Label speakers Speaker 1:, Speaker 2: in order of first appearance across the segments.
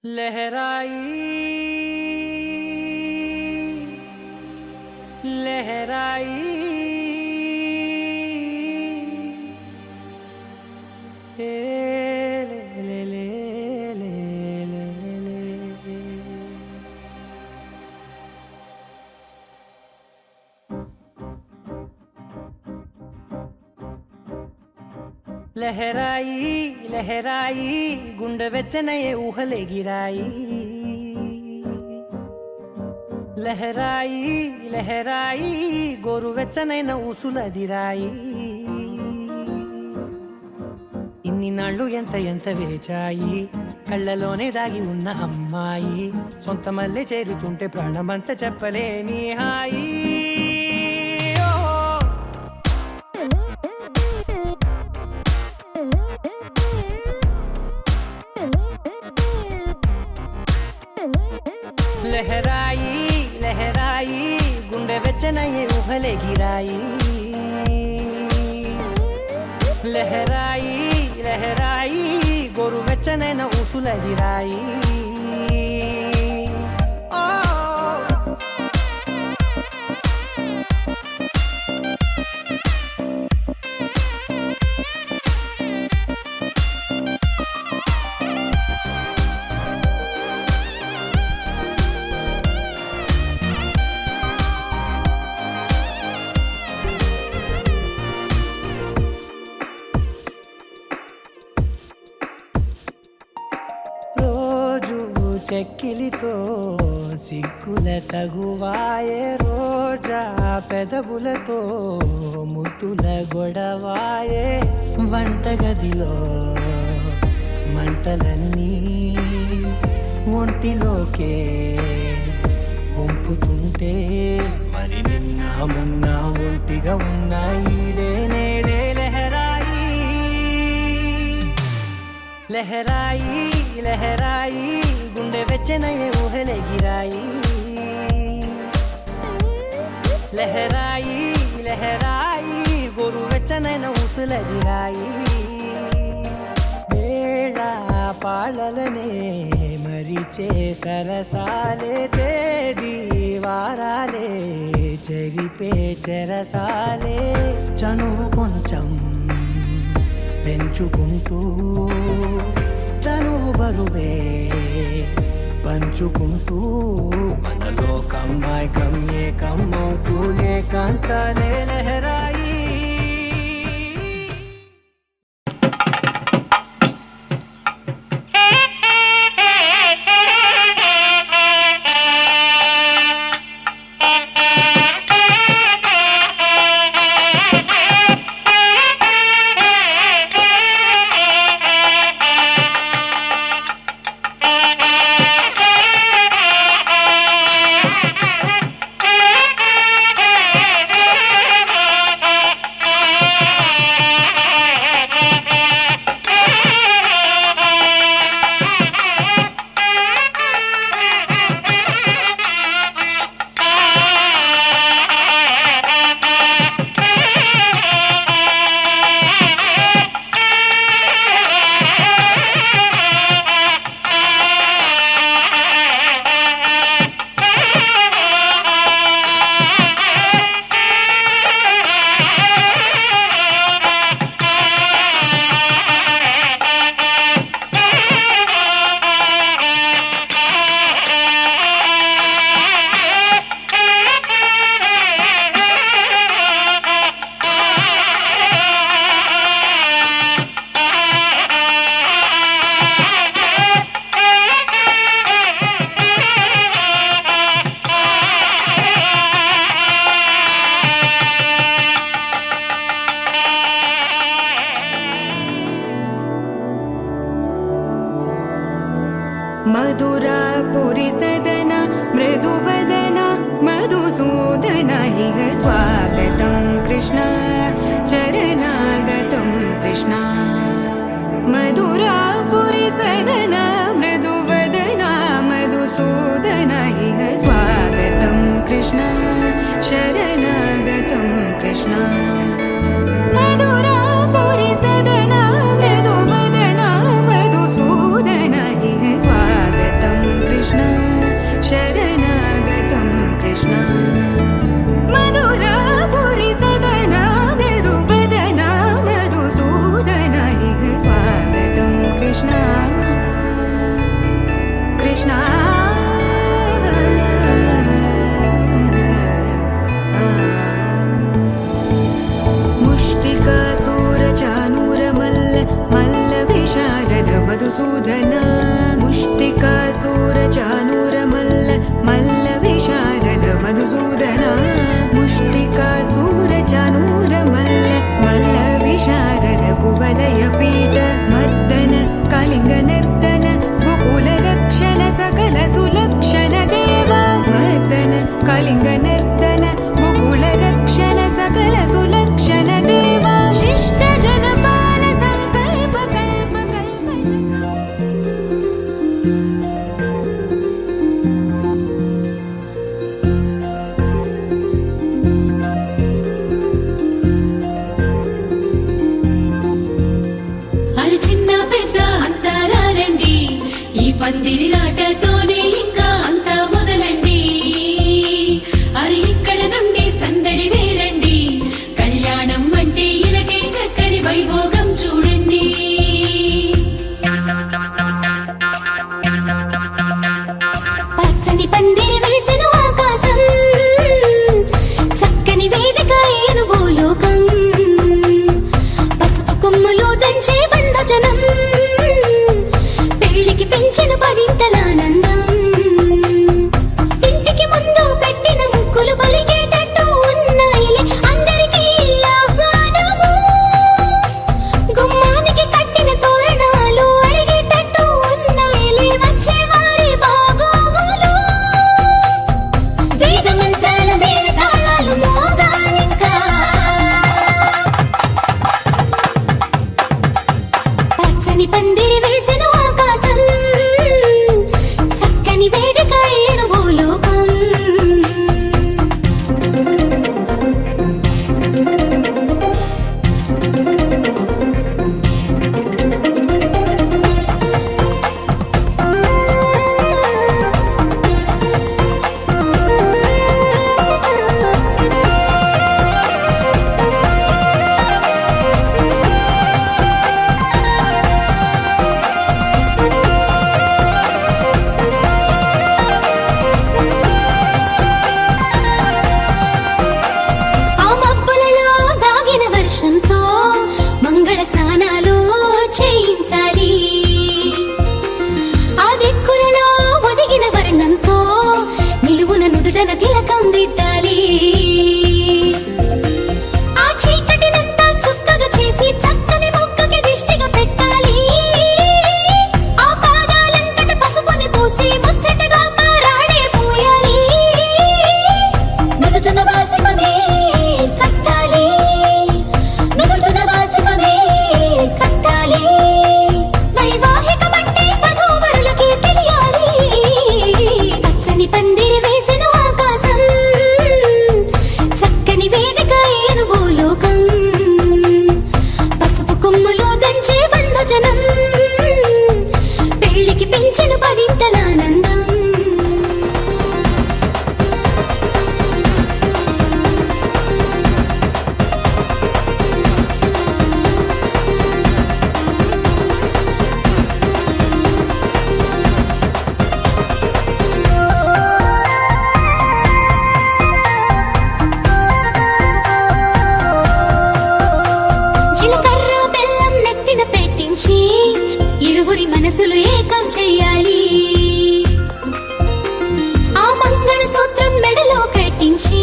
Speaker 1: लहराई लहराई ए ले ले ले ले ले ले लहराई लहराई गुंडे వెచ్చనయే ఊహలే గిరాయి లహరాయి లహరాయి గోరు వెచ్చనైన ఊసులదిరాయి ఇన్ని నాళ్ళు ఎంత ఎంత వేచాయి కళ్ళలోనే దాగి ఉన్న అమ్మాయి సొంత మల్లె చేరుతుంటే ప్రాణమంతా చెప్పలేని హాయి लहराई लहराई गुंडे వెచ్చనయే ఊహలే గిరాయి లహరాయి లహరాయి గోరు వెచ్చనైన ఊసులదిరాయి చెక్కిలితో సిగ్గుల తగువాయే రోజా పెదవులతో ముద్దుల గొడవాయే వంటగదిలో మంటలన్నీ ఒంటిలోకే వంపుతుంటే మరి నిన్న మొన్న ఒంటిగా ఉన్నాయి నేడే లహరాయి లహరాయి లహరాయి గుండె వెచ్చనయే ఊహలే గిరాయి లహరాయి లహరాయి గోరు వెచ్చనైన ఊసులదిరాయి వేళ పాలలనే మరిచే సరసాలే తేదీ వారాలే చెరిపే చెరసాలే చనువు కొంచెం పెంచుకుంటూ తనువు బరువే పంచుకుంటూ మనలో కమ్మాయి కమ్మే కమ్మవుతూ ఏకాంతాలే లహరాయి
Speaker 2: मधुरापुरी सदन मृदुवदन मधुसूदन इह स्वागतं कृष्ण चरणागतं कृष्ण मधुरापुरी सदन मृदुवदन मधुसूदन इह स्वागतं कृष्ण शरणागतं कृष्ण मधुरापुरी सदन मृदुवदन मधुसूदन इह स्वागतं कलिंग नर्तन गोकुल रक्षण सकल सुलक्षण देवा शिष्ट जनपाल संकल्प कल्प
Speaker 3: అరి చిన్న పెద్ద అంతారా రండి ఈ పందిరి నాటతోనే ఇంకా అంతా మొదలండి అరి ఇక్కడ నుండి సందడి వేరండి కళ్యాణం అంటే ఇలకే చక్కని వైభోగం చూడండి పచ్చని పందిరి వేసిన ఆకాశం చక్కని వేదిక ఏను భూలోకం పసుపు కొమ్ములు దంచే బంధజనం పెళ్లికి పెంచిన పరింతలానందం ఇంటికి ముందు పెట్టిన ముక్కులు పలికేటట్టు ఉన్నాయిలే అందరికీ ఆహ్వానము గుమ్మానికి కట్టిన తోరణాలు అడిగేటట్టు ఉన్నాయిలే వచ్చేవారి బాగోగులు వేద మంత్రాల మేళ తాళాలు మోగాలింకా పచ్చని పందిరి వేసిన ఆకాశం చక్కని వేదిక ఏను భూలోకం ఆ మబ్బులలో దాగిన వర్షంతో మంగళ స్నానాలు చేయించాలి ఆ దిక్కులలో ఒదిగిన వర్ణంతో నిలువున నుదుటన తిలకం దిద్దాలి ఆ చీకటినంతా చుక్కగా చేసి చక్కని మొక్కకి దిష్టిగా పెట్టాలి ఆ పాదాలంతట పసుపుని పూసి ముచ్చటగా పారాడే పోయాలి నుదుటన వాసికమే కట్టాలి నుదుటన వాసికమే కట్టాలి వైవాహికమంటే వధూవరులకి తెలియాలి పచ్చని పందిరి వేసిన ఆకాశం చక్కని వేదిక ఏను భూలోకం పసుపు కొమ్ములు దంచే బంధుజనం పెళ్లికి పెంచిన పరింతలానందం జీలకర్ర బెల్లం నెత్తిన పెట్టించి ఇరువురి మనసులు ఏకం చెయ్యాలి ఆ మంగళ సూత్రం మెడలో కట్టించి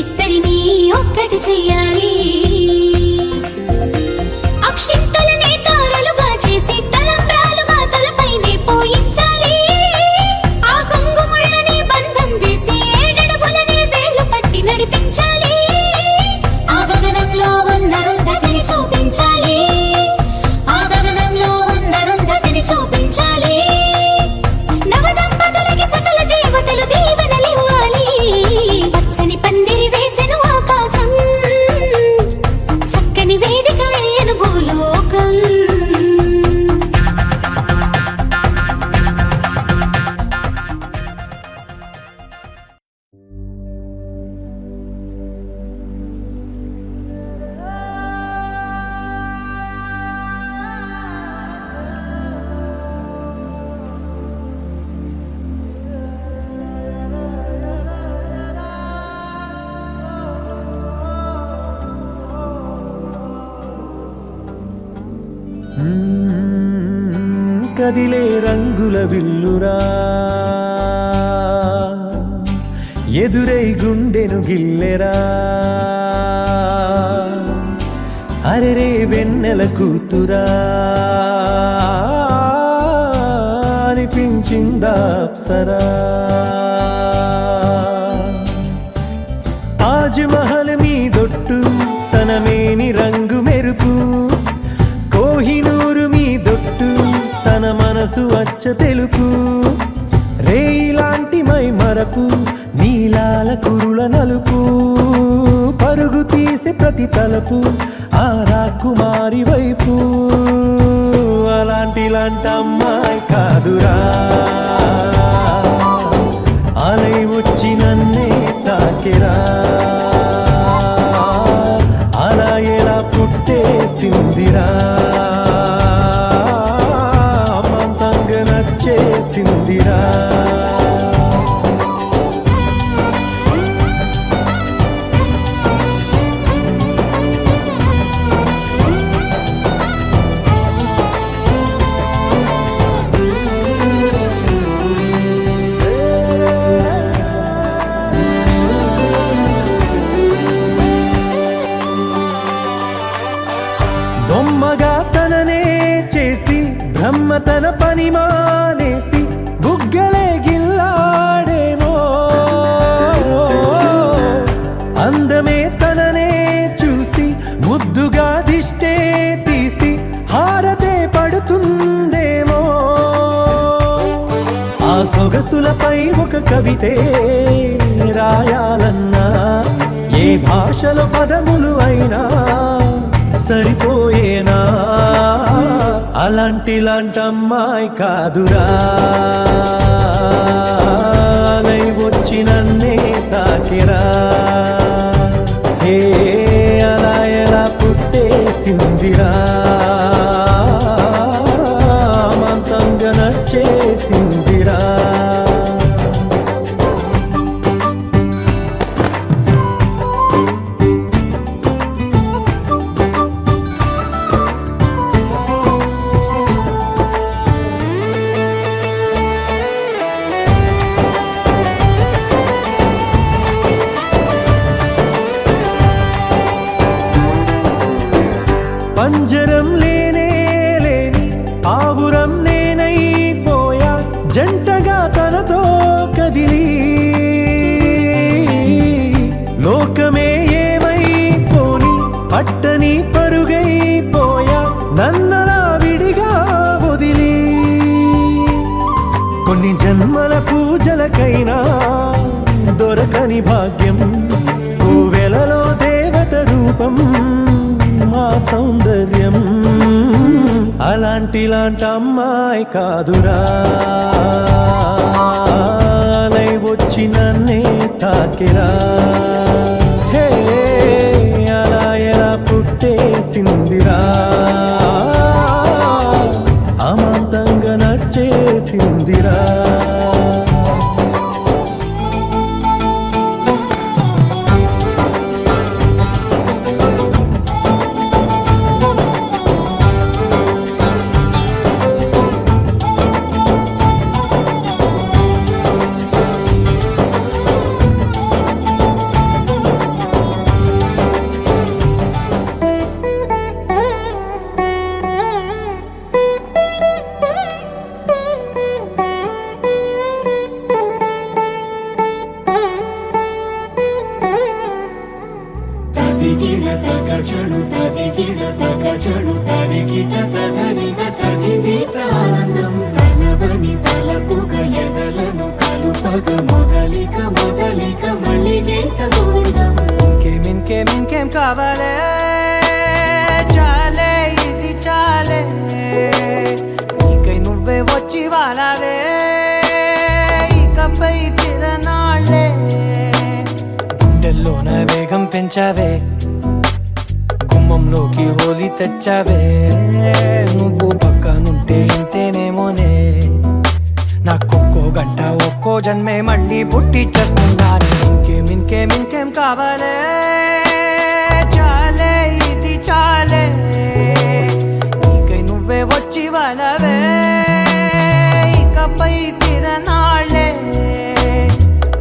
Speaker 3: ఇద్దరిని ఒక్కటి చెయ్యాలి అక్షింతలనే తారలుగా చేసి తలంబ్రాలుగా తలపైనే పోయించాలి ఆ కొంగుముళ్ళని బంధం వేసి ఏడడుగులని వేళ్లు పట్టి నడిపించాలి ఆ గగనంలో ఉన్న రుంధతిని చూపించాలి ఆ గగనంలో ఉన్న రుంధతిని చూపించాలి నవదంపతులకి సకల దేవతలు దీవెనలివ్వాలి పచ్చని పందిరి వేసిన ఆకాశం చక్కని వేదిక ఏను భూలోకం
Speaker 1: కదిలే రంగుల విల్లురా ఎదురై గుండెను గిల్లెరా అరెరే వెన్నెల కూతురా అనిపించిందా అప్సరా
Speaker 4: మచ్చ తెలుపు రేయిలాంటి మై మరపు నీలాల కురుల నలుపు పరుగు తీసే ప్రతి తలపు ఆ రాకుమారి వైపు అలాంటి అమ్మాయి కాదురా అలై వచ్చి నన్నే తాకిరా అలా ఎలా పుట్టేసిందిరా అమంతంగా నచ్చేసిందిరా బొమ్మగా తననే చేసి బ్రహ్మ తన పని మానేసి బుగ్గలే గిల్లాడేమో అందమే తననే చూసి ముద్దుగా దిష్టే తీసి హారతే పడుతుందేమో ఆ సొగసులపై ఒక కవితే రాయాలన్నా ఏ భాషలో పదములు అయినా సరిపోయేనా అలాంటి అమ్మాయి కాదురా అలై వచ్చి నన్నే తాకిరా హే అలా ఎలా పుట్టేసిందిరా అమంతంగా నచ్చేసిందిరా పంజరం లేనే లేని పావురం నేనైపోయా జంటగా తనతో కదిలి లోకమే ఏమైపోని పట్టని పరుగైపోయా నన్నలా విడిగా వదిలి కొన్ని జన్మల పూజలకైనా దొరకని భాగ్యం కోవెలలో దేవత రూపం మా సౌందర్యం అలాంటి అమ్మాయి కాదురా అలై వచ్చి నన్నే తాకిరా హే అలా ఎలా పుట్టేసిందిరా అమంతంగా నచ్చేసిందిరా
Speaker 3: తదిగిడ తగచడు తదిగిడ తగచడు తరిగిట తదరిన తదిదీత ఆనందం తలవని తలపుగ ఎదలను కలుపగ మొదలిక మళ్ళీ గీత గోవిందం
Speaker 1: ఇంకేం కావాలే చాలే ఇది చాలే నీకై నువ్వే వచ్చి వాలావే ఇకపై తిరనాళ్ళే గుండెల్లోన వేగం పెంచావే గుమ్మంలోకి హోలీ తెచ్చావే నువ్వు పక్కనుంటే ఇంతేనేమోనే నాకొక్కో గంట ఒక్కో జన్మే మళ్ళీ పుట్టి చేస్తున్నాను ఇంకేం కావాలే చాలే ఇది చాలే నీకై నువ్వే వచ్చి వాలవే ఇకపై తిరనాళ్ళే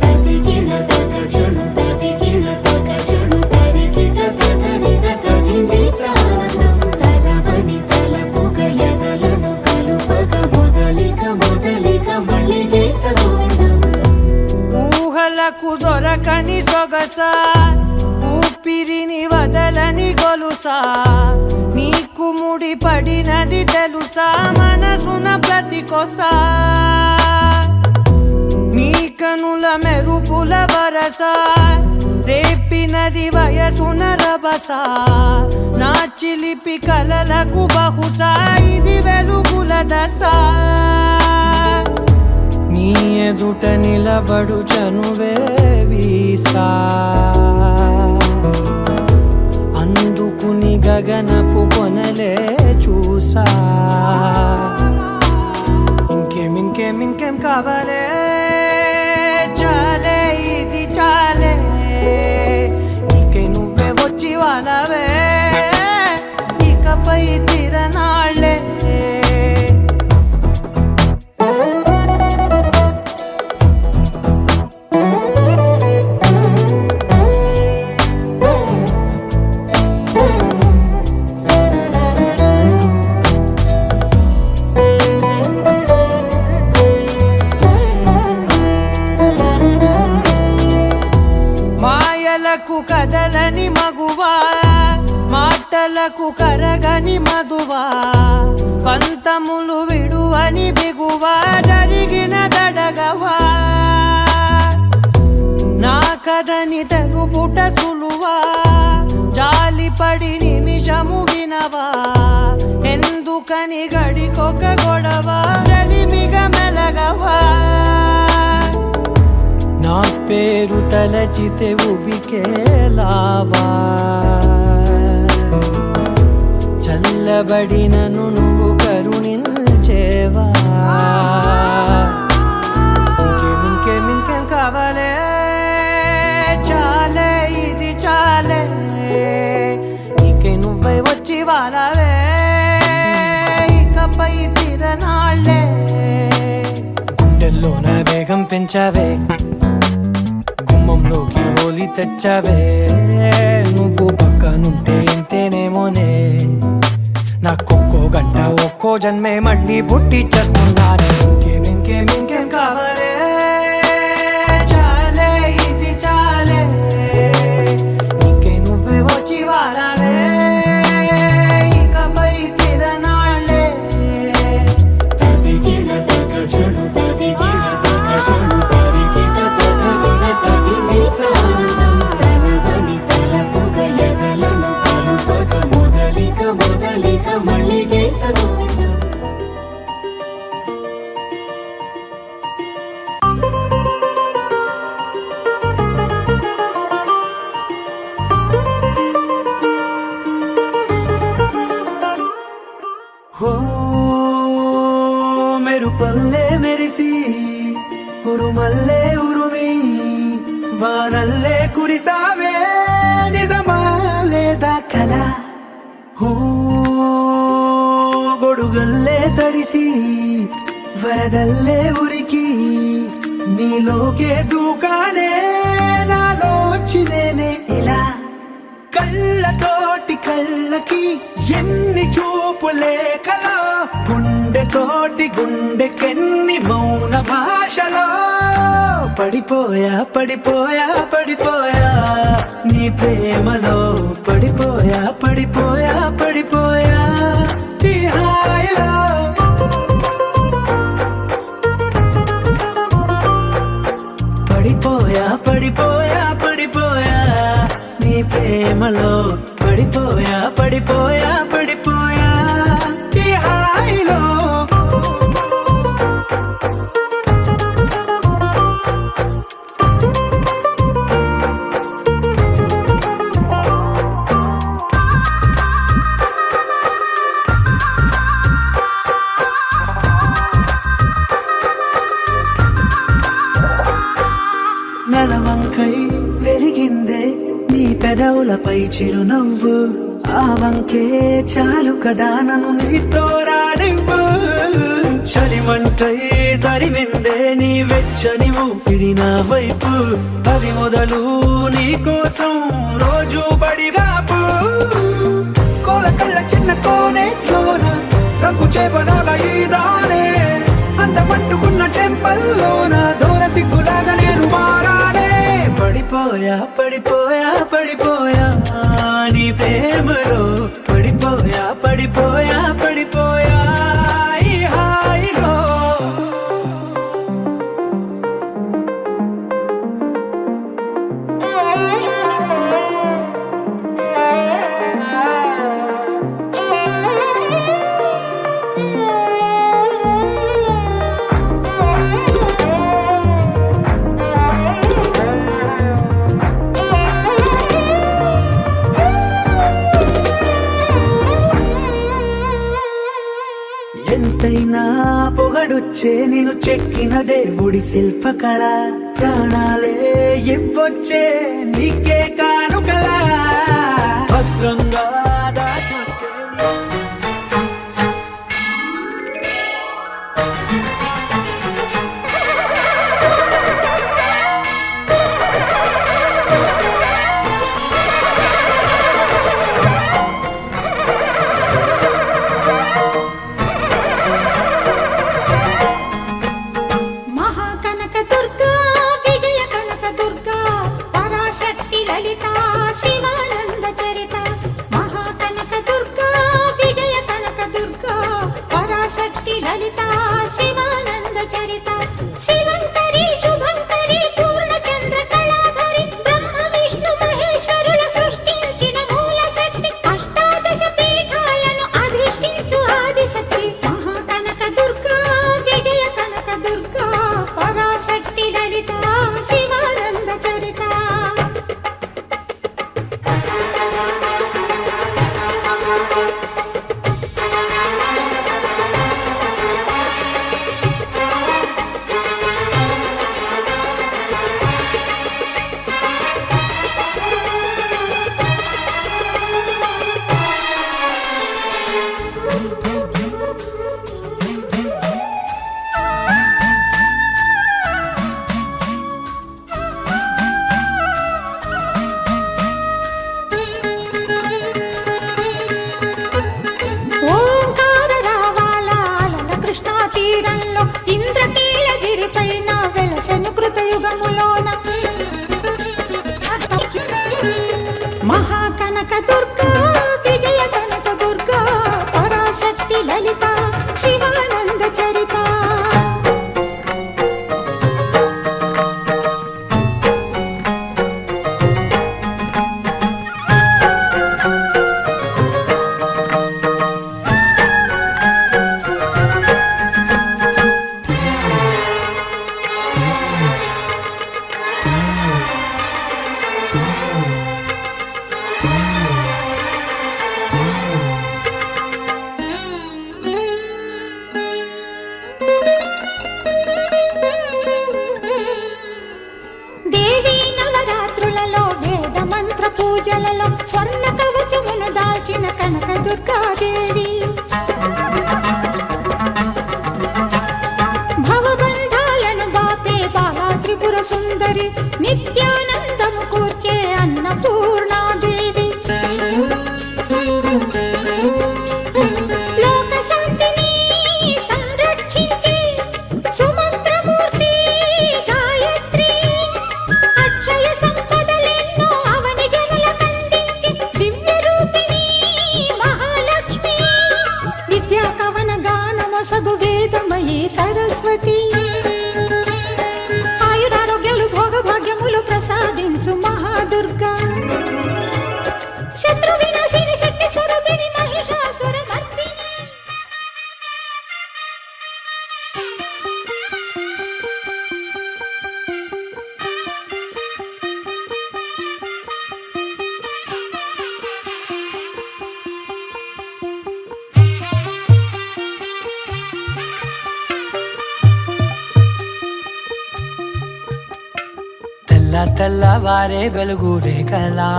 Speaker 3: తదిగిడ తగచడు తరిగిట తదరిన తదిదీత ఆనందం తలవని తలపుగ ఎదలను కలుపగ మొదలిక మళ్ళీ గీత గోవిందం
Speaker 1: ఊహలకు దొరకని సొగసా ఊపిరిని వదలని గొలుసా నీకు నీకు ముడి పడినది తెలుసా మనసున ప్రతి కొసా నీ కనుల మెరుపుల వరస రేపినది వయసున రభస నా చిలిపి కలలకు బహుశా ఇది వెలుగుల దశ నీ ఎదుట నిలబడు చనువే వీసా అందుకుని గగనపు కొనలే చూసా ఇంకేం కావాలే చాలే ఇది చాలే నీకే నువ్వే వచ్చి వాళ్ళవే ఇకపై తిరనాళ్ళే మాయలకు కదలని మగువా మాటలకు కరగని మధువా పంతములు విడువని బిగువా జరిగిన దడగవా నా కదని తెలుపుట సులువా జాలిపడి నిమిషము వినవా ఎందుకని గడికొక గొడవ రలిమిగ మెలగవా నా పేరు తలచితే ఉబికేలావా చల్లబడినను నువ్వు కరుణించేవా ఇంకేం కావాలే చాలే ఇది చాలే నీకే నువ్వే వచ్చి వాళ్ళవే ఇకపై తిరనాళ్ళే గుండెల్లోన వేగం పెంచావే గుమ్మంలోకి హోలీ తెచ్చావే నువ్వు పక్కనుంటే ఎంతేనేమోనే నాకొక్కో గంట ఒక్కో జన్మే మళ్ళీ పుట్టి చేస్తున్నానే ఇంకేం కావాలే చాలే ఇది చాలే నీకే నువ్వే వచ్చి వాళ్ళవే ఇకపై తిరనాళ్ళే
Speaker 4: తదిగిన తగ చెడు తదిగిన తగ చెడు తరిగిన తదగిన తగిదిక ఆనందం తలవని తలపుగ ఎదలను కలుపగ మొదలిక మళ్ళీగీత గోవిందం
Speaker 1: హో మెరుపల్లే మెరిసి ఉరుమల్లే ఉరుమి వానల్లే కురిసావే నిజమా లేదా కల హో గొడుగల్లే తడిసి వరదల్లే ఉరికి నీలోకే దూకానే నాలోచినేనే ఇలా కళ్ళతోటి కళ్ళకి ఎన్ని చూపులే కలా గుండెతోటి గుండెకెన్ని మౌన భాషలో పడిపోయా నీ ప్రేమలో పడిపోయా ఈ హాయిలో పడిపోయా నీ ప్రేమలో పడిపోయా ఈ హాయిలో నెలవంకై వెలిగిందే నీ పెదవులపై చిరునవ్వు ఆ వంకే చాలు కదా నన్ను నీతో రానివ్వు చలిమంటై తరిమిందే నీ వెచ్చని ఊపిరి నా వైపు అది మొదలు నీ కోసం రోజు బడిగాపు కోల కళ్ళ చిన్న కోనే లోన రంగు చేపనాల ఈ దానే అంత పట్టుకున్న చెంపల్లోన దూర సిగ్గులాగా నేను మారానే పడిపోయా నీ ప్రేమలో పడిపోయా వచ్చే నేను చెక్కిన దేవుడి శిల్పకళ ప్రాణాలే ఇవ్వొచ్చే నీకే కానుకల భద్రంగా దాచొచ్చే
Speaker 2: మహాకనక దుర్గా విజయ కనక దుర్గా పరాశక్తి లలిత శివానంద చరిత మహాకనక దుర్గా విజయ కనక దుర్గా పరాశక్తి లలిత శివానంద చరిత శివంకరి శుభంకరి పూర్ణచంద్ర కళాధరి బ్రహ్మ విష్ణు మహేశ్వరుల సృష్టించిన మూల శక్తి అష్టాదశ పీఠాలను అధిష్ఠించు ఆదిశక్తి మహాకనక దుర్గా విజయ కనక దుర్గా పరాశక్తి లలిత శివానంద చరిత ఓంకార రావాల అలల కృష్ణా తీరంలో ఇంద్రకీలగిరి పైన వెలసెను కృతయుగములోన మహాకనక దుర్గా విజయ కనక దుర్గా పరాశక్తి లలిత శివానంద చరిత దేవీ నవరాత్రులలో వేద మంత్ర పూజలలో స్వర్ణ కవచమును దాల్చిన కనక దుర్గాదేవి భవబంధాలను బాపే బాలా త్రిపుర సుందరి నిత్యానందము కూర్చే అన్నపూర్ణాదేవి లోక శాంతిని సంరక్షించే సుమంత్రమూర్తి గాయత్రి అక్షయ సంపదలెన్నో అవని జనులకందించి దివ్య రూపిణి మహాలక్ష్మి విద్యా కవన గానమొసగు వేదమయీ సరస్వతి ఆయురారోగ్యాలు భోగభాగ్యములు ప్రసాదించు మహాదుర్గా శత్రు వినాశిని శక్తి స్వరూపిణి మహిషాసుర మర్దిని
Speaker 1: తెల్ల తెల్లవారే వెలుగు రేఖలా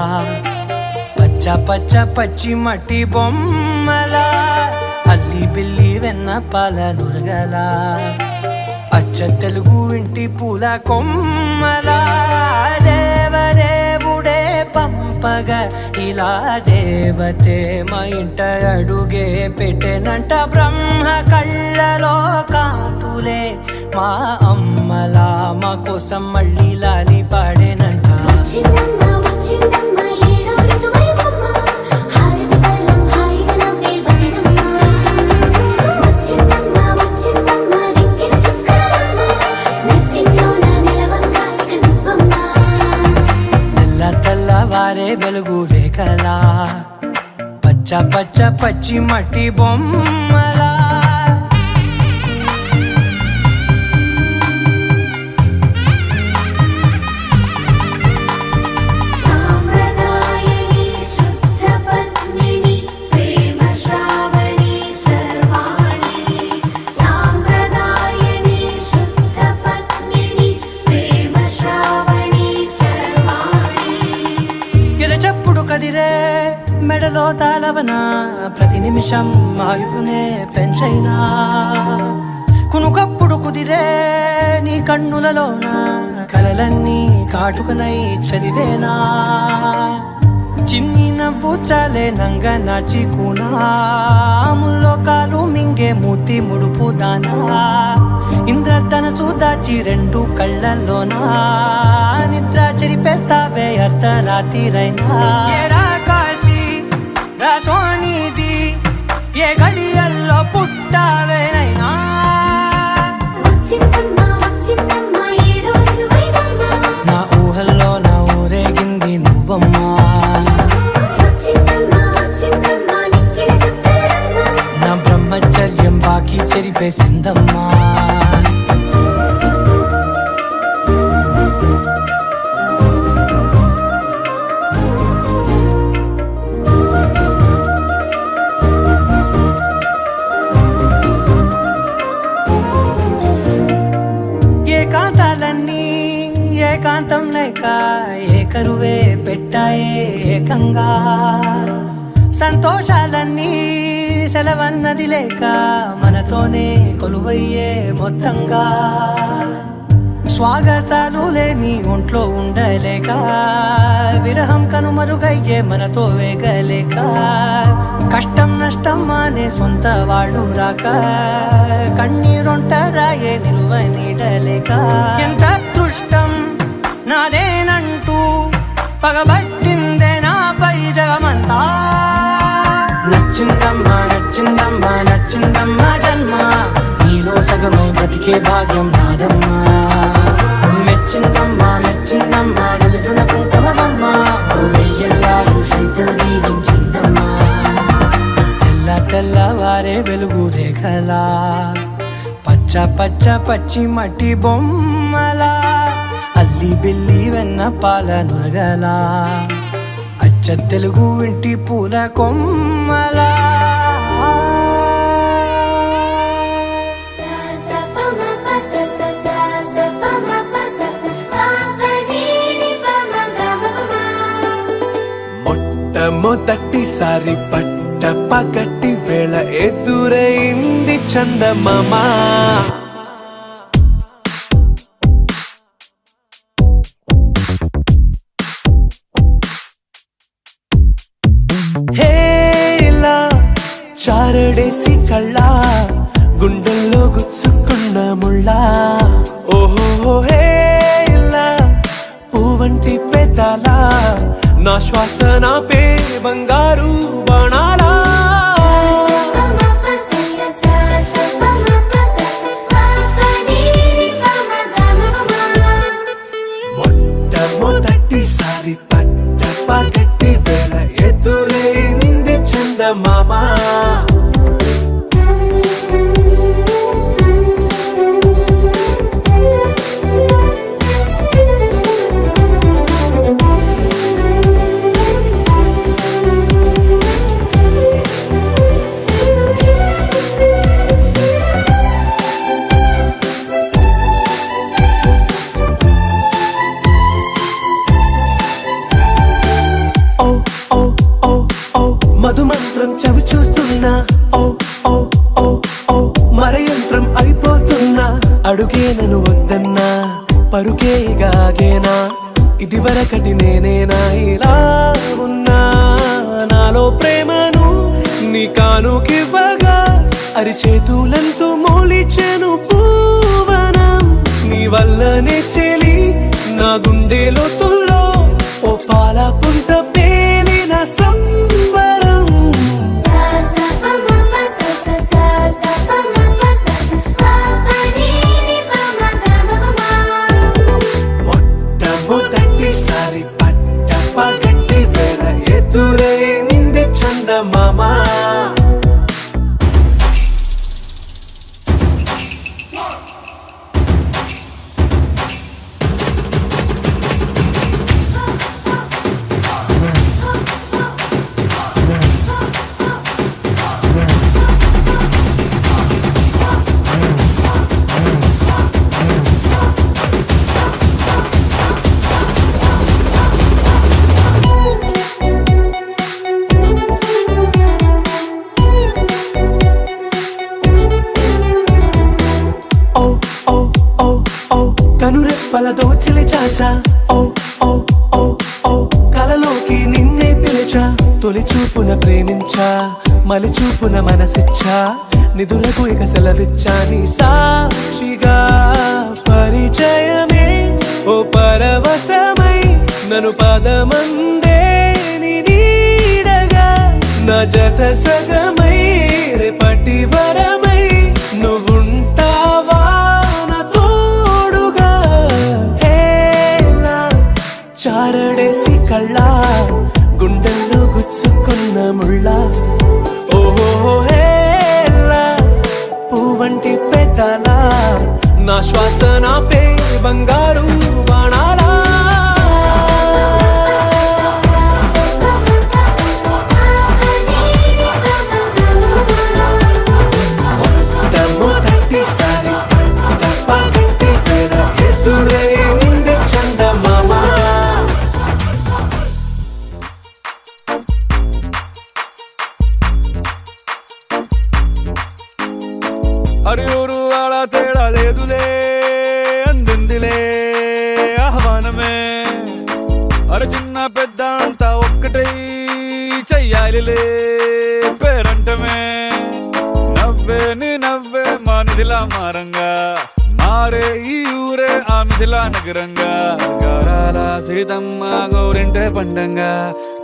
Speaker 1: పచ్చ పచ్చ పచ్చి మట్టి బొమ్మల అల్లి బిల్లి వెన్న పాల నురగల అచ్చ తెలుగు ఇంటి పూల కొమ్మల దేవదేవుడే పంపగా ఇలా దేవతే మా ఇంట అడుగే పెట్టెనంట బ్రహ్మ కళ్ళలో కాంతులే మా అమ్మలా మా కోసం మళ్ళీ లాలి పాడేనంట
Speaker 3: వచ్చిందమ్మ వచ్చిందమ్మ ఏడో ఋతువైవమ్మ హారతి పళ్ళం హాయిగా నవ్వే వదనమ్మ వచ్చిందమ్మ వచ్చిందమ్మ నెక్కిన చుక్కలమ్మ నెట్టింట్లోన నిలవంగా ఇక నువ్వమ్మ
Speaker 1: తెల్ల తెల్లవారే వెలుగు రేఖలా పచ్చ పచ్చ పచ్చి మట్టి బొమ్మలా
Speaker 3: సాంప్రదాయని శుద్ధ పద్మిని ప్రేమ శ్రావణి సర్వాణి సాంప్రదాయని
Speaker 1: గుండెల్లో తాళవన ప్రతి నిమిషం ఆయువునే పెంచైనా కునుకప్పుడు కుదిరే నీ కన్నులలోన కలలన్నీ కాటుకనై చదివేనా చిన్ని నవ్వు చాలే నంగ నాచికునాముల్లో కాలు మింగే మూతి ముడుపు దానా ఇంద్రధనసు దాచి రెండు కళ్ళల్లోనా నిద్ర చెరిపేస్తావే అర్ధరాత్రిరైనా ఏరా కాశీ రా సోనిది ఏ గడియల్లో పుట్టావేనైనా
Speaker 3: వచ్చిందమ్మా వచ్చిందమ్మా ఏడో ఋతువైవమ్మా
Speaker 1: నా ఊహల్లో నా ఊరేగింది నువ్వమ్మా
Speaker 3: వచ్చిందమ్మా వచ్చిందమ్మా నిక్కిన చుక్కలమ్మా
Speaker 1: నా బ్రహ్మచర్యం బాకీ చెరిపేసిందమ్మా ఏకాంతాలన్నీ ఏకాంతం లేక ఏకరువే పెట్టాయే ఏకంగా సంతోషాలన్నీ సెలవన్నది లేక మనతోనే కొలువయ్యే మొత్తంగా స్వాగతాలు లేని ఒంట్లో ఉండలేక విరహం కనుమరుగయ్యే మనతో వేగలేక కష్టం నష్టం అనే సొంత వాళ్ళు రాక కన్నీరొంటరాయే నిలువ నీడలేక ఎంత అదృష్టం నాదేనంటూ పగబట్టిందే నాపై జగమంతా నచ్చిందమ్మా నచ్చిందమ్మా నచ్చిందమ్మా జన్మ నీలో సగమై బ్రతికే భాగ్యం నాదమ్మా మెచ్చిందమ్మా మెచ్చిందమ్మా నిలుచున్న కుంకుమమ్మా వెయ్యల్లాలు శంకరు దీవించిందమ్మా తెల్ల తెల్లవారే వెలుగు రేఖలా పచ్చ పచ్చ పచ్చి మట్టి బొమ్మలా అల్లి బిల్లి వెన్న పాల నురగలా అచ్చ తెలుగు ఇంటి పూల కొమ్మలా
Speaker 4: మొట్టమొదటిసారి పట్ట పగటి వేళ ఎదురైంది చందమామ హేలా చారడేసి కళ్ళ గుండెల్లో గుచ్చుకున్న ముళ్ళ ఓహో హేలా పువ్వంటి పెదాల నా శ్వాస నాపే బంగారు బాణాలా మొట్టమొదటిసారి పట్ట పగటి వేళ ఎదురైంది చందమామ మధుమంత్రం చవి చూస్తున్నా ఓ ఓ ఓ ఓ మరయంత్రం అయిపోతున్నా అడుగే నన్ను వద్దన్నా పరుకేగాగేనా ఇది వరకటి నేనేనా ఇలా ఉన్నా నాలో ప్రేమను నీ కానుకివ్వగా అరిచేతులంతో మోలిచెను పూవనం నీ వల్లనే చెలి నా గుండెలో తుల్లో ఓ పాల పుంత పేలిన సంబరం మొట్టమొదటిసారి పట్ట పగటి వేళ ఎదురైంది చందమామ
Speaker 1: వలదోచిలి చాచా ఓ ఓ ఓ ఓ కలలోకి నిన్నే పిలిచా తొలి చూపున ప్రేమించా మలి చూపున మనసిచ్చా నిదురకు ఇక సెలవిచ్చా నీ సాక్షిగా పరిచయమే ఓ పరవశమై నన్ను పదమందే నీ నీడగా నా జత సగమై రేపటి వరమై నువ్వుంటావా నా తోడుగా హేలా చారడేసి కళ్ళ గుండెల్లో గుచ్చుకున్న ముళ్ళ ఓహో హేలా పువ్వంటి పెదాల నా శ్వాస నాపే బంగారు బాణాలా
Speaker 5: అరియూరు వాడ తేడా లేదులే అందిందిలే ఆహ్వానమే అరే చిన్న పెద్ద అంతా ఒక్కటై చెయ్యాలిలే పేరంటమే నవ్వే నీ నవ్వే మా నిధిలా మారంగా మారే ఈ ఊరే ఆ మిథిలా నగరంగా గారాల సీతమ్మ గౌరింటే పండంగా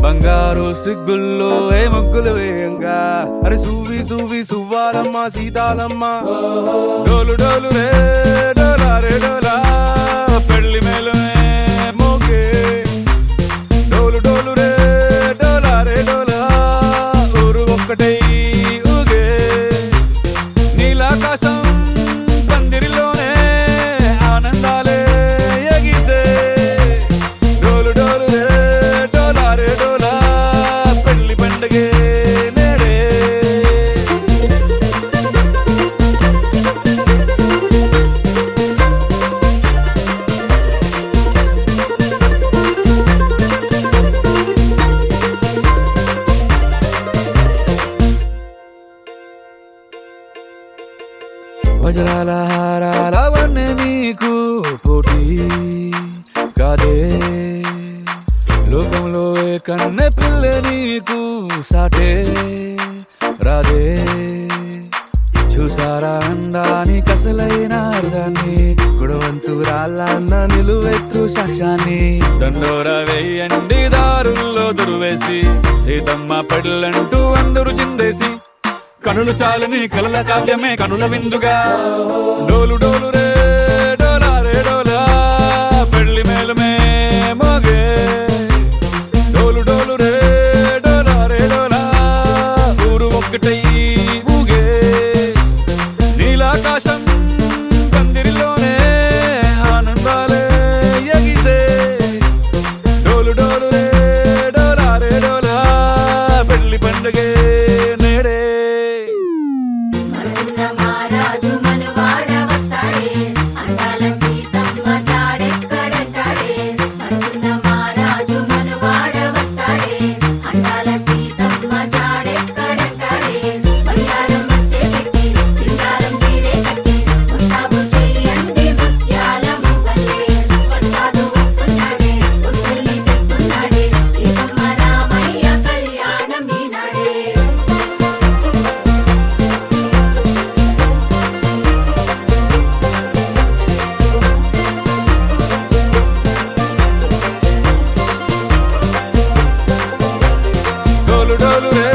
Speaker 5: బంగారు సిగ్గుల్లో ఏ ముగ్గులు వేయంగా
Speaker 6: అరే సూవి సూవి సువ్వాలమ్మ సీతాలమ్మ
Speaker 5: డోలు డోలు రే డోలా రే డోలా పెళ్లి మేలునే మోగే డోలు డోలు రే డోలా రే డోలా ఊరు ఒక్కటై ఊగే నీలాకాశం పందిరిలోనే ఆనందాలే ఎగిసే డోలు డోలు రే డోలా రే డోలా పెళ్లి పండగే నేడే వజ్రాల హారాల వన్నె నీకు పోటీ కాదే లోకంలో ఏ కన్నె పిల్ల నీకు సాటే రాదే చూసారా అందాని కసలైన అర్థాన్ని
Speaker 6: గుడవంతురాళ్ళన్న నిలువెత్తు
Speaker 5: సాక్ష్యాన్ని దండోర వేయండి దారుల్లో దురువేసి సీతమ్మ పెళ్ళంటూ అందరూ చిందేసి కనులు చాలని కలల కావ్యమే కనుల విందుగా డోలు డోలు రే డోలా రే డోలా పెళ్లి మేలుమే మోగే డోలు డోలు రే డోలా రే డోలా ఊరు ఒక్కటై ఊగే నీలాకాశం పందిరిలోనే ఆనందాలే ఎగిసే డోలు డోలు రే డోలా రే డోలా పెళ్లి పండగే నేడే
Speaker 3: మనసున్న మహారాజు మనవాడ వస్తాడే అందాల సీతమ్మ జాడెక్కడంటాడే మనసున్న మహారాజు మనవాడ వస్తాడే అందాల సీతమ్మ జాడెక్కడంటాడే బంగారం వస్తే పెట్టి సింగారం చీరే కట్టి ముస్తాబు చేయండి ముత్యాల మువ్వల్లే వస్తాడు వస్తున్నాడే వస్తుల్ని తెస్తున్నాడే సీతమ్మ రామయ్య కళ్యాణం ఈనాడే
Speaker 5: డోలు డోలు రే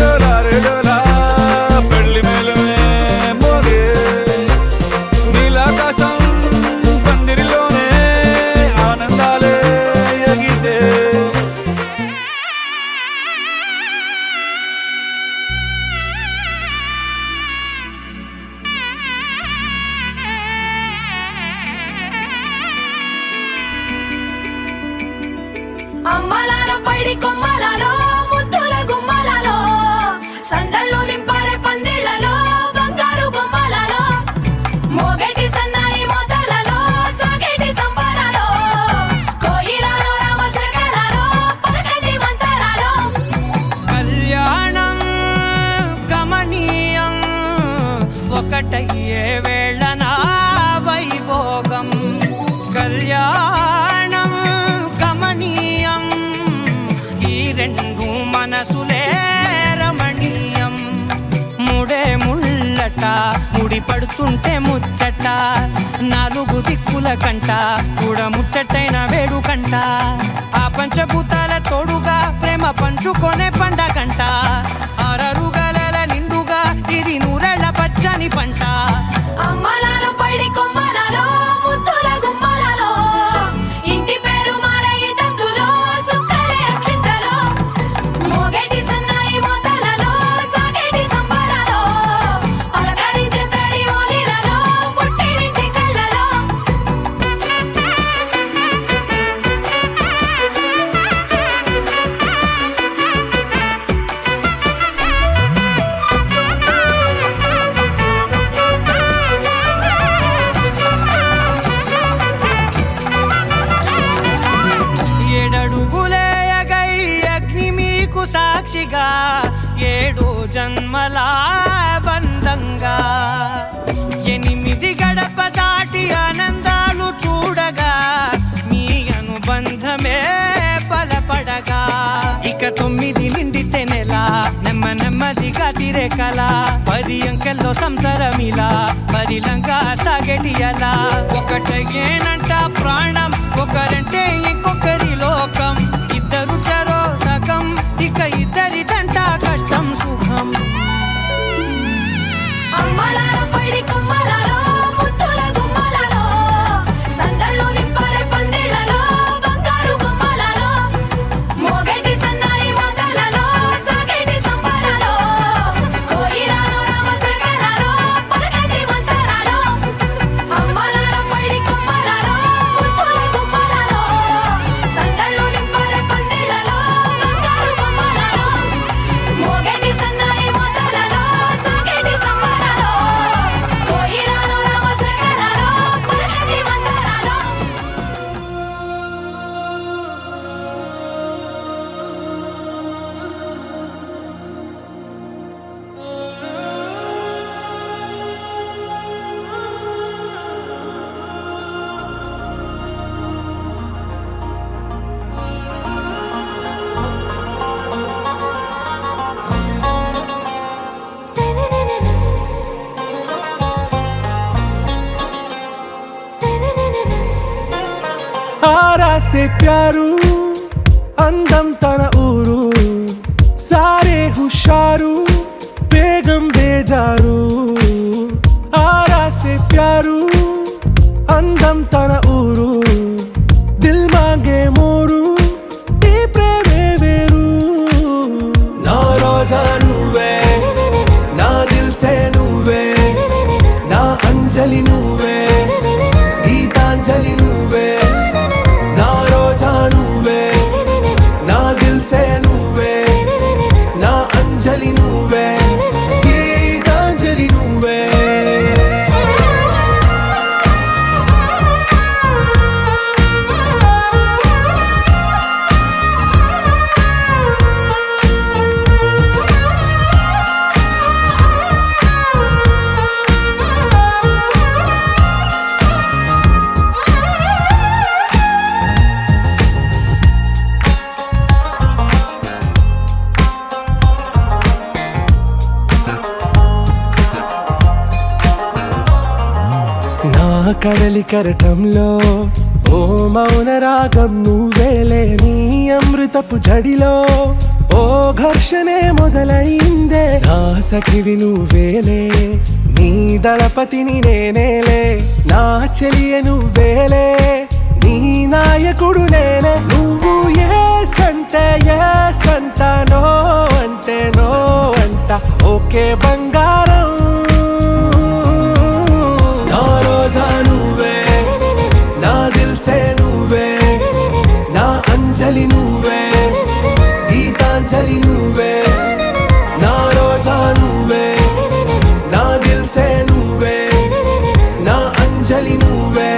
Speaker 5: డోలా రే డోలా పెళ్లి మేలుమే మోగే నీలాకాశం పందిరిలోనే ఆనందాలే ఎగిసే
Speaker 2: అమ్మలాలో పైడి కొమ్మలలో ముద్దుల గుమ్మలలో సందళ్ళు నింపారే పందిళ్లలో బంగారు బొమ్మలలో మోగేటి సన్నాయి మోతలలో సాగేటి సంబరాలో కోయిలలో రామశకలలో పలకటి మంతరాలో
Speaker 1: కళ్యాణం గమనీయం ఒకటయ్యే వేళ నా వైభోగం
Speaker 7: పడుతుంటే ముచ్చట నాలుగు దిక్కుల కంట చూడ ముచ్చటైన వేడుకంట ఆ పంచభూతాల తోడుగా ప్రేమ పంచుకొనే పండగంట ఆరరుగల నిండుగా ఇది నూరెళ్ళ పచ్చని పంట
Speaker 3: అమ్మలాలో పడి కొమ్మలలో ముద్దుల గుమ్మలలో ఇంటి పేరు మారయ్య తందులో చుక్కలే అక్షింతలో మోగేటి సన్నాయి మోతలలో సాగేటి సంబరాలో పలకరించే తడి ఓలిలలో పుట్టినింటి కళ్ళలో
Speaker 7: ఏడడుగులేయగై అగ్ని మీకు సాక్షిగా 7 జన్మల బంధంగా 8 గడప దాటి ఆనందాలు చూడగా మీ అనుబంధమే బలపడగా ఇక 9 నిండితే నెల నెమ్మదిగా తిరే కల 10 అంకెల్లో సంసారమిలా పరిలంగా సాగటి అలా ఒకటేనంట ప్రాణం ఒకరంటే ఇంకొకరి లోకం ఇద్దరు చరో సగం ఇక ఇద్దరిదంట కష్టం సుఖం
Speaker 3: అమ్మలాలో పడి కొమ్మలలో ముద్దుల గుమ్మలలో సందళ్ళు నింపారే పందిళ్ళలో బంగారు బొమ్మలలో మోగేటి సన్నాయి మోతలలో సాగేటి సంబరాలో కోయిలలో రామసగలలో పలకటి మంతరాలో అమ్మలాలో పడి కొమ్మలలో ముద్దుల గుమ్మలలో సందళ్ళు నింపారే పందిళ్ళలో బంగారు బొమ్మలలో మోగేటి సన్నాయి మోతలలో సాగేటి సంబరాలో కోయిలలో రామసగలలో పలకటి మంతరాలో
Speaker 1: आरा से प्यारू అందం తన ఊరు సారే హుషారు బేగం బేజారు ఆరా సే ప్యారు అందం తన ఊరు దిల్ మాంగే మోరు ఈ ప్రేమే వేరు నా రోజా నువ్వే నా దిల్ సే నువ్వే నా అంజలి నువ్వే గీతాంజలి నువ్వే నా రోజా నువ్వే నా దిల్ సే నువ్వే నా అంజలి నువ్వే గీతాంజలి నువ్వే నా కడలి కరటంలో ఓ మౌన రాగం నువ్వేలే నీ అమృతపు జడిలో ఓ ఘర్షణే మొదలైందే నా సఖివి నువ్వేలే నీ దళపతిని నేనేలే నా చెలియ నువ్వేలే నీ నాయకుడు నేనే నువ్వు ఏ సంట నో అంటే నో అంట ఓకే బంగారం నా రోజా నువ్వే నా దిల్ సే నువ్వే నా అంజలి నువ్వే గీతాంజలి నువ్వే నా రోజా నువ్వే నా దిల్ సే నువ్వే నా అంజలి నువ్వే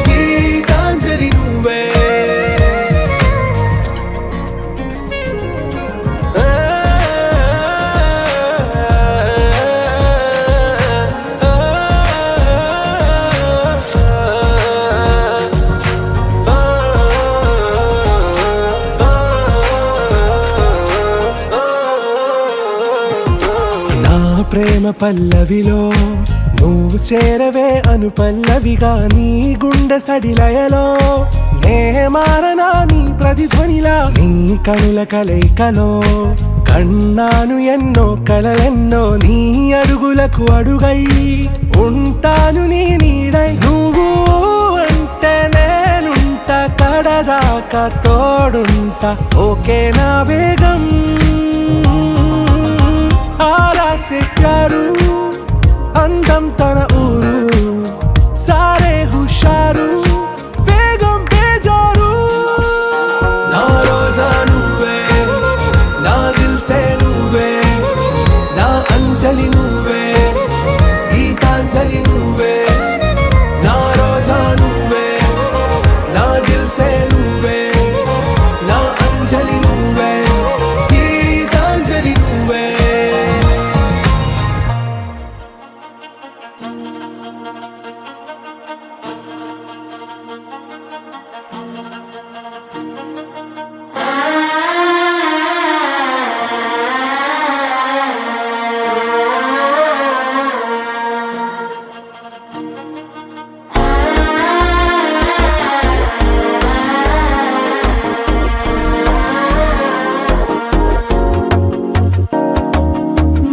Speaker 1: గీతాంజలి నువ్వే ప్రేమ పల్లవిలో నువ్వు చేరవే అను పల్లవిగా నీ గుండె సడిలయలో నే మారనా నీ ప్రతిధ్వనిలా నీ కనుల కలయికలో కన్నాను ఎన్నో కలలెన్నో నీ అడుగులకు అడుగై ఉంటాను నీ నీడై నువ్వు అంటే నేనుంట కడదాకా తోడుంటా ఓకే నా బేగం ఆరా సే ప్యారు అందం తన ఊరు సారే హుషారు బేగం బేజారు నా రోజా నువ్వే నా దిల్ సే నువ్వే నా అంజలి నువ్వే గీతాంజలి నువ్వే నా రోజా నువ్వే నా దిల్ సే నువ్వే నా అంజలి నువ్వే గీతాంజలి నువ్వే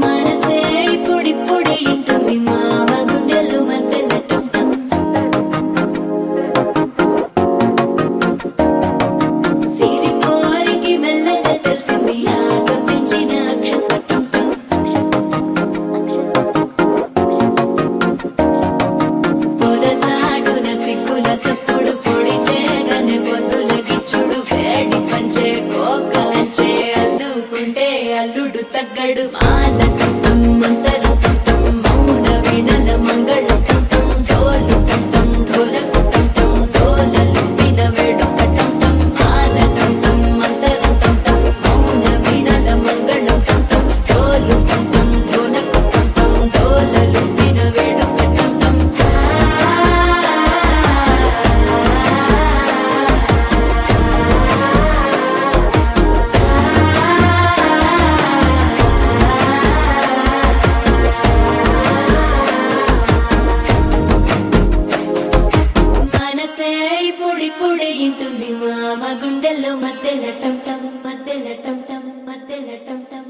Speaker 3: మనసే ఇప్పుడిప్పుడే ఇంటుంది మామ గుండెలు మధ్యలటం సిరిపోరికి మెల్లగా తెలిసింది ఆశ పెంచిన అక్షతటం పొదసాటున సిక్కుల సప్పుడు పొడి చేయగానే పొద్దుల గిచ్చుడు వేడి పంచే కోకలంచే అల్లుకుంటే అల్లుడు తగ్గడు మాల టంటం మంతరం టంటం మౌన వీణల మంగళం టంటం డోలు టంటం ఢోలకు టంటం డోలలు విన వేడుక టంటం మాల టంటం మంతరం టంటం మౌన వీణల మంగళం టంటం డోలు టంటం ఢోలకు టంటం డోలలు విన వేడుక టంటం మనసే ఇప్పుడిప్పుడే ఇంటుంది మామ గుండెల్లో మధ్యలటం టం మధ్యలటం టం మధ్యలటం టం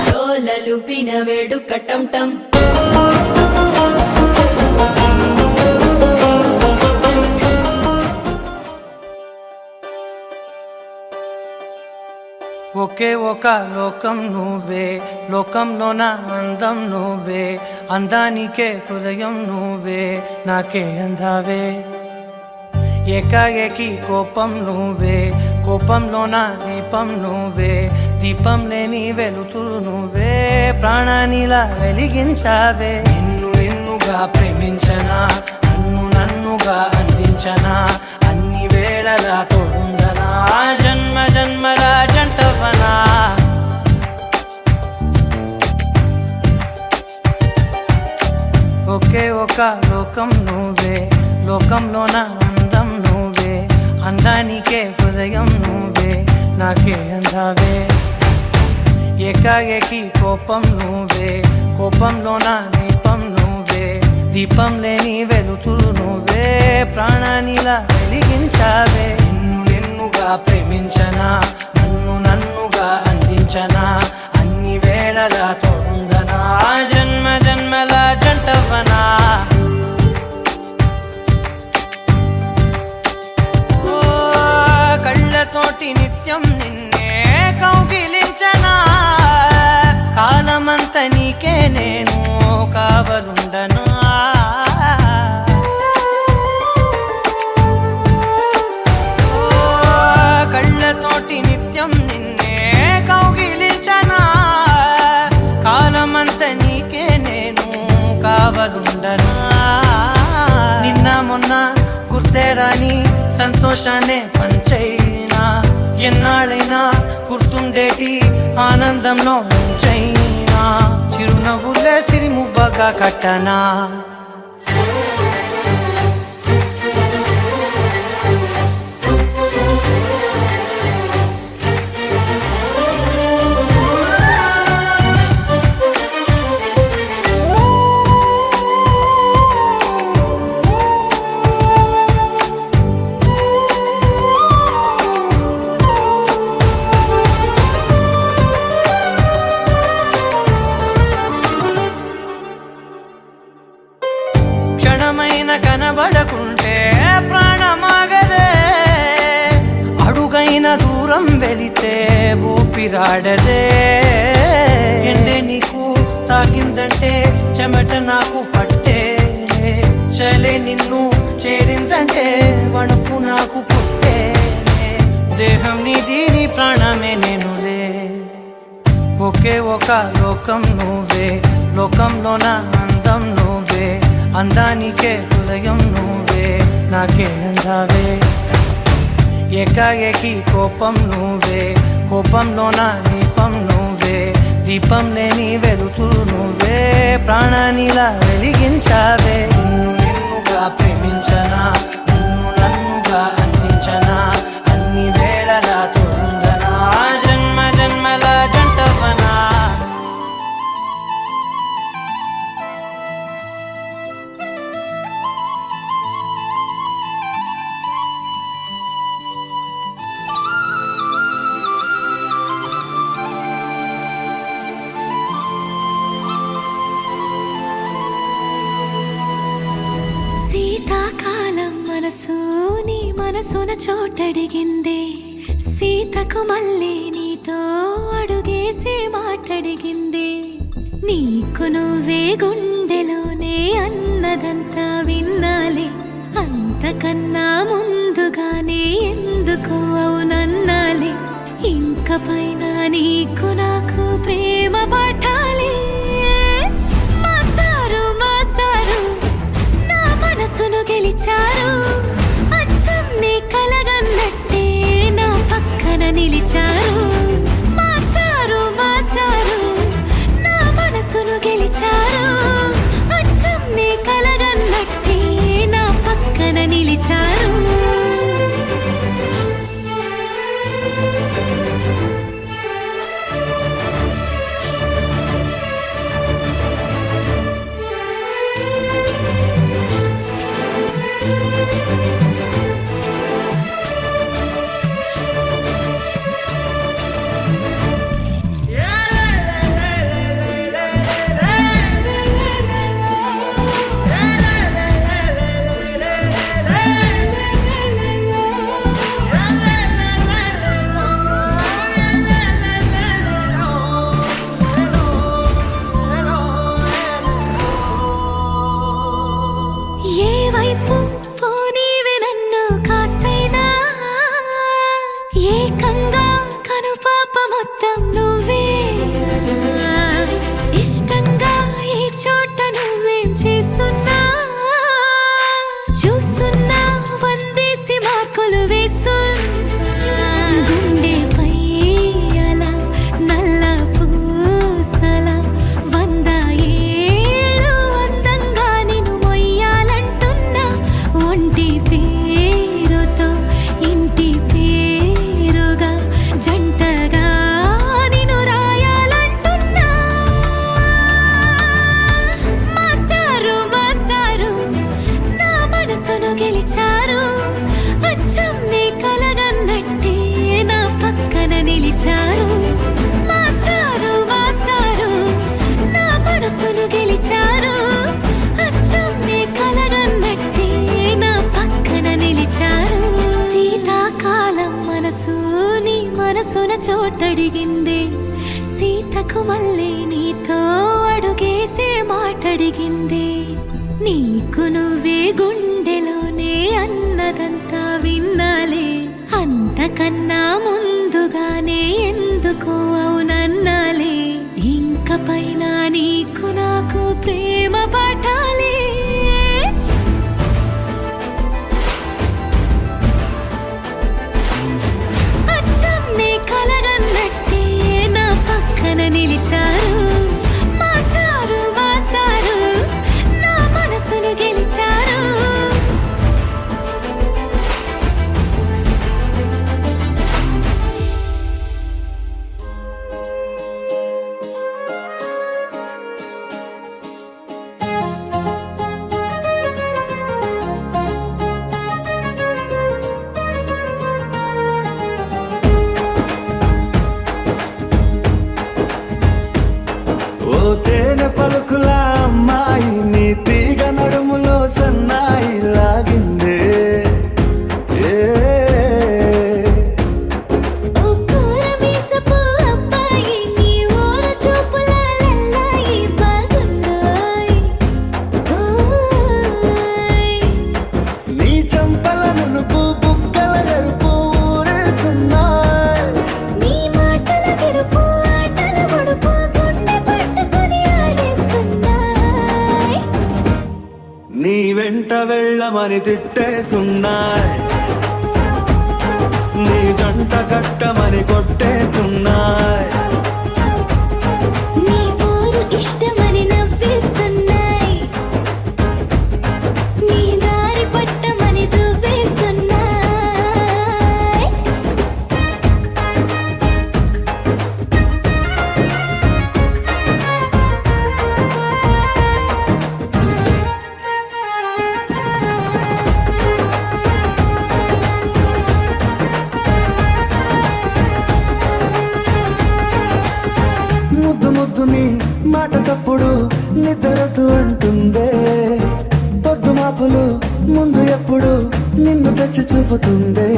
Speaker 3: డోలలు పిన వేడుక టం టం
Speaker 7: ఒకే ఒక లోకం నువ్వే లోకంలో నా అందం నువ్వే అందానికే హృదయం నువ్వే నాకే అందావే ఏకాఏకి కోపం నువ్వే కోపంలో నా దీపం నువ్వే దీపం లేని వెలుతురు నువ్వే ప్రాణానిలా వెలిగించావే నిన్ను నిన్నుగా ప్రేమించనా నన్నుగా అందించనా అన్ని వేళలా తోడుందనా జన్మ జన్మల జంటవనా ఒకే ఒక లోకం నువ్వే లోకంలో నా అందం నువ్వే అందానికే హృదయం నువ్వే నాకే అందావే ఏకాఏకి కోపం నువ్వే కోపంలో నా దీపం నువ్వే దీపం లేని వెలుతురు నువ్వే ప్రాణానిలా వెలిగించావే నిన్ను నిన్నుగా ప్రేమించనా నన్నుగా అందించనా అన్ని వేళలా తోడుందనా జన్మ జన్మల జంటవనా కళ్ళతోటి నిత్యం నిన్నే కౌగిలించనా కాలమంత నీకే నేను కావలుండనా కళ్ళతోటి నిత్యం నిన్నే కాకపోతే నీకే నేను కావలుండనా నిన్న మొన్న గుర్తే రాని సంతోషాన్ని పంచైనా ఎన్నాళ్ళైనా గుర్తుండేటి ఆనందంలో ఉంచైనా చిరునవ్వులే సిరిముబ్బగా కట్టనా క్షణమైన కనబడకుంటే ప్రాణమాగదే అడుగైన దూరం వెళితే ఊపిరాడదే ఎండే నీకు తాకిందంటే చెమట నాకు పట్టే చలే నిన్ను చేరిందంటే వణుకు నాకు పుట్టే దేహం నీది నీ ప్రాణమే నేనులే ఒకే ఒక లోకం నువ్వే లోకంలోన అందం నువ్వే అందానికే హృదయం నువ్వే నాకే అందావే ఏకాఏకి కోపం నువ్వే కోపంలోన దీపం నువ్వే దీపం లేని వెలుతురు నువ్వే ప్రాణానిలా వెలిగించావే నిన్నుగా ప్రేమించనా నిన్ను నన్నుగా అందించనా అన్ని వేళలా తోందనా జన్మ జన్మల జంటవనా
Speaker 2: శీతాకాలం మనసు నీ మనసున చోటడిగిందే సీతకు మళ్ళీ నీతో అడుగేసి మాటడిగిందే నీకు నువ్వే గుండెలోనే అన్నదంతా విన్నాలే అంతకన్నా ముందుగానే ఎందుకు అవునన్నాలే ఇంక పైన నీకు నాకు ప్రేమ పాఠాలే మాస్టారు మాస్టారు నా మనసును గెలిచారు అచ్చం నీ కలగన్నట్టే నా పక్కన నిలిచారు మాస్టారు మాస్టారు నా మనసును గెలిచారు అచ్చం నీ కలగన్నట్టే నా పక్కన నిలిచారు ఏ వైపు పోనీవి నన్ను కాస్తైనా ఏకంగా కనుపాప మొత్తం నువ్వే ఇష్టంగా ఈ చోట నువ్వేం చేస్తున్నా చూస్తున్నా వందేసి మార్కులు వేస్తున్నా గుండెపై అలా నల్ల పూసల 100 ఏళ్ళు అందంగా నిన్ను మొయ్యాలంటున్నా ఒంటి పేరుతో ఇంటి పేరుగా జంటగా నిన్ను రాయాలంటున్నా మాస్టారు మాస్టారు నా మనసును గెలిచారు అచ్చం నీ కలగన్నట్టే నా పక్కన నిలిచారు మాస్టారు మాస్టారు నా మనసును గెలిచారు అచ్చం నీ కలగన్నట్టే నా పక్కన నిలిచారు శీతాకాలం మనసు నీ మనసున చోటడిగిందే సీతకు మళ్ళీ నీతో అడుగేసే మాటడిగిందే నీకు నువ్వే గుండెలోనే అన్నదంతా విన్నాలే అంతకన్నా ముందుగానే ఎందుకు అవునన్నాలే ఇంక
Speaker 3: ఇకపైన నీకు నాకు ప్రేమ పాఠాలే అచ్చం నే కలగన్నట్టే నా పక్కన నిలిచారు మాస్టారు మాస్టారు నా మనసును గెలిచారు
Speaker 6: ఓ తేనె పలుకుల అమ్మాయి నీ తీగ నడుములో సన్నాయి లాగిందే ఏ
Speaker 3: ఓ కూరమీసపు అబ్బాయి నీ ఊర చూపుల లల్లాయి బాగుందోయ్ ఓయ్
Speaker 6: నీ చంపల నునుపు బుగ్గల ఎరుపు ఊరేస్తున్నాయి
Speaker 3: నీ మాటల విరుపు ఆటల ముడుపు గుండె పట్టుకొని ఆడేస్తున్నాయ్
Speaker 6: నీ వెంట వెళ్ళమని తిట్టేస్తున్నాయి నీ జంట కట్టమని కొట్టేస్తున్నాయి
Speaker 3: నీ పోరు ఇష్టమని నవ్వేస్తున్నాయ్ నీ దారి పట్టమని దువ్వేస్తున్నాయ్
Speaker 6: ముద్దు ముద్దు నీ మాట తప్పుడు నిద్రతూ అంటుందే పొద్దు మాపులు ముందు ఎప్పుడు నిన్ను తెచ్చి చూపుతుందే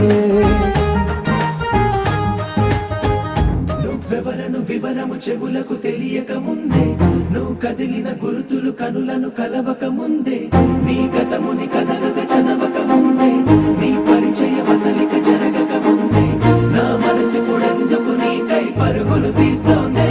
Speaker 6: నువ్వెవరను వివరము చెవులకు తెలియక ముందే నువ్వు కదిలిన గురుతులు కనులను కలవక ముందే నీ గతముని కథలుగా చదవక ముందే నీ పరిచయ వసలిక జరగక ముందే నా మనసు పొడెందుకు నీకై పరుగులు తీస్తోందే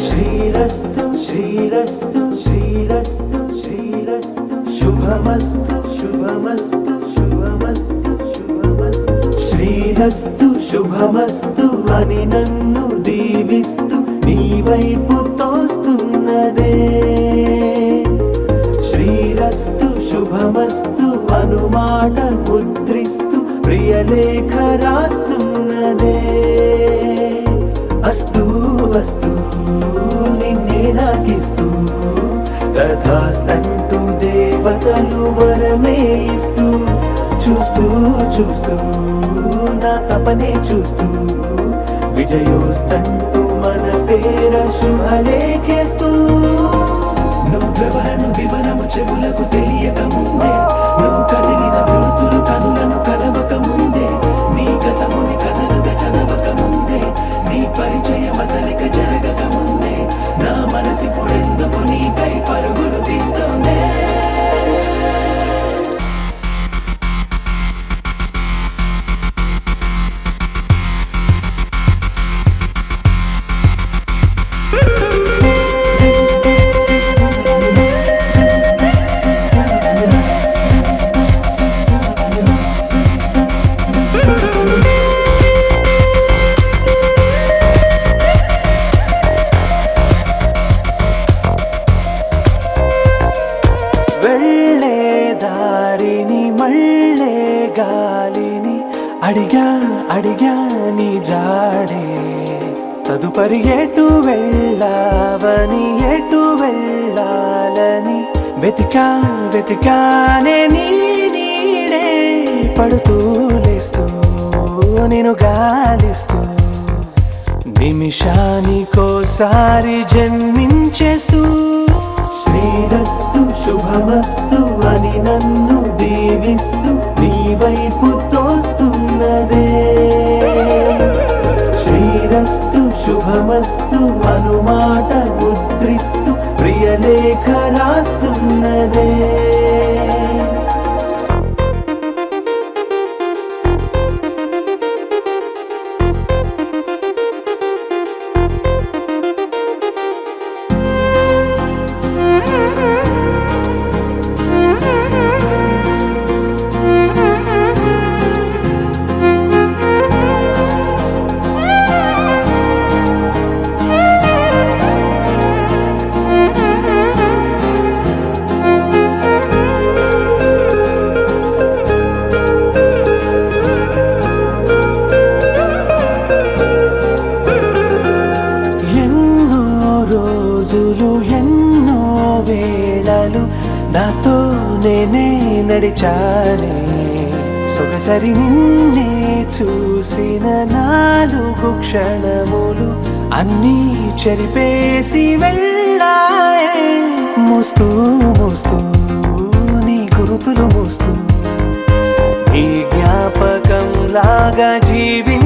Speaker 6: శ్రీరస్తు శ్రీరస్తు శ్రీరస్తు శ్రీరస్తు శుభమస్తు శుభమస్తు శుభమస్తు శుభమస్తు శ్రీరస్తు శుభమస్తు అని నన్ను దీవిస్తూ నీ వైపు తోస్తున్నదే శ్రీరస్తు శుభమస్తు అనుమాట ముద్రిస్తూ ప్రియలేఖ రాస్తున్నదే అస్తు అస్తు నిన్నే నాకిస్తూ తథాస్తంటూ దేవతలు వరమే ఇస్తూ చూస్తూ చూస్తూ నా తపనే చూస్తూ విజయోస్తంటూ మన పేర శుభలేఖేస్తూ నువ్వెవరను వివరము చెవులకు తెలియక ముందే నువ్వు కదిలిన గురుతులు కనులను కలవక ముందే నీ గతముని కథలుగా చదవక ముందే నీ పరిచయ మసలిక జరగక ముందే నా మనసి పొడెందుకు నీకై పరుగులు తీస్తోందే
Speaker 1: వెళ్ళే దారిని మళ్ళే గాలిని అడిగా అడిగా నీ జాడే తదుపరి ఎటు వెళ్ళావని ఎటు వెళ్ళాలని వెతికా వెతికానే నీ నీడే పడుతూ లేస్తూ నేను గాలిస్తూ నిమిషానికోసారి జన్మించేస్తూ
Speaker 6: శ్రీరస్తు శుభమస్తు అని నన్ను దీవిస్తూ నీ వైపు తోస్తున్నదే శ్రీరస్తు శుభమస్తు అనుమాట ముద్రిస్తూ ప్రియలేఖ రాస్తున్నదే
Speaker 1: నాతో నేనే నడిచానే సొగసరి నిన్నే చూసిన 4 క్షణములు అన్నీ చెరిపేసి వెళ్ళాయే మోస్తూ మోస్తూ నీ గురుతులు మోస్తూ ఈ జ్ఞాపకం లాగా జీవి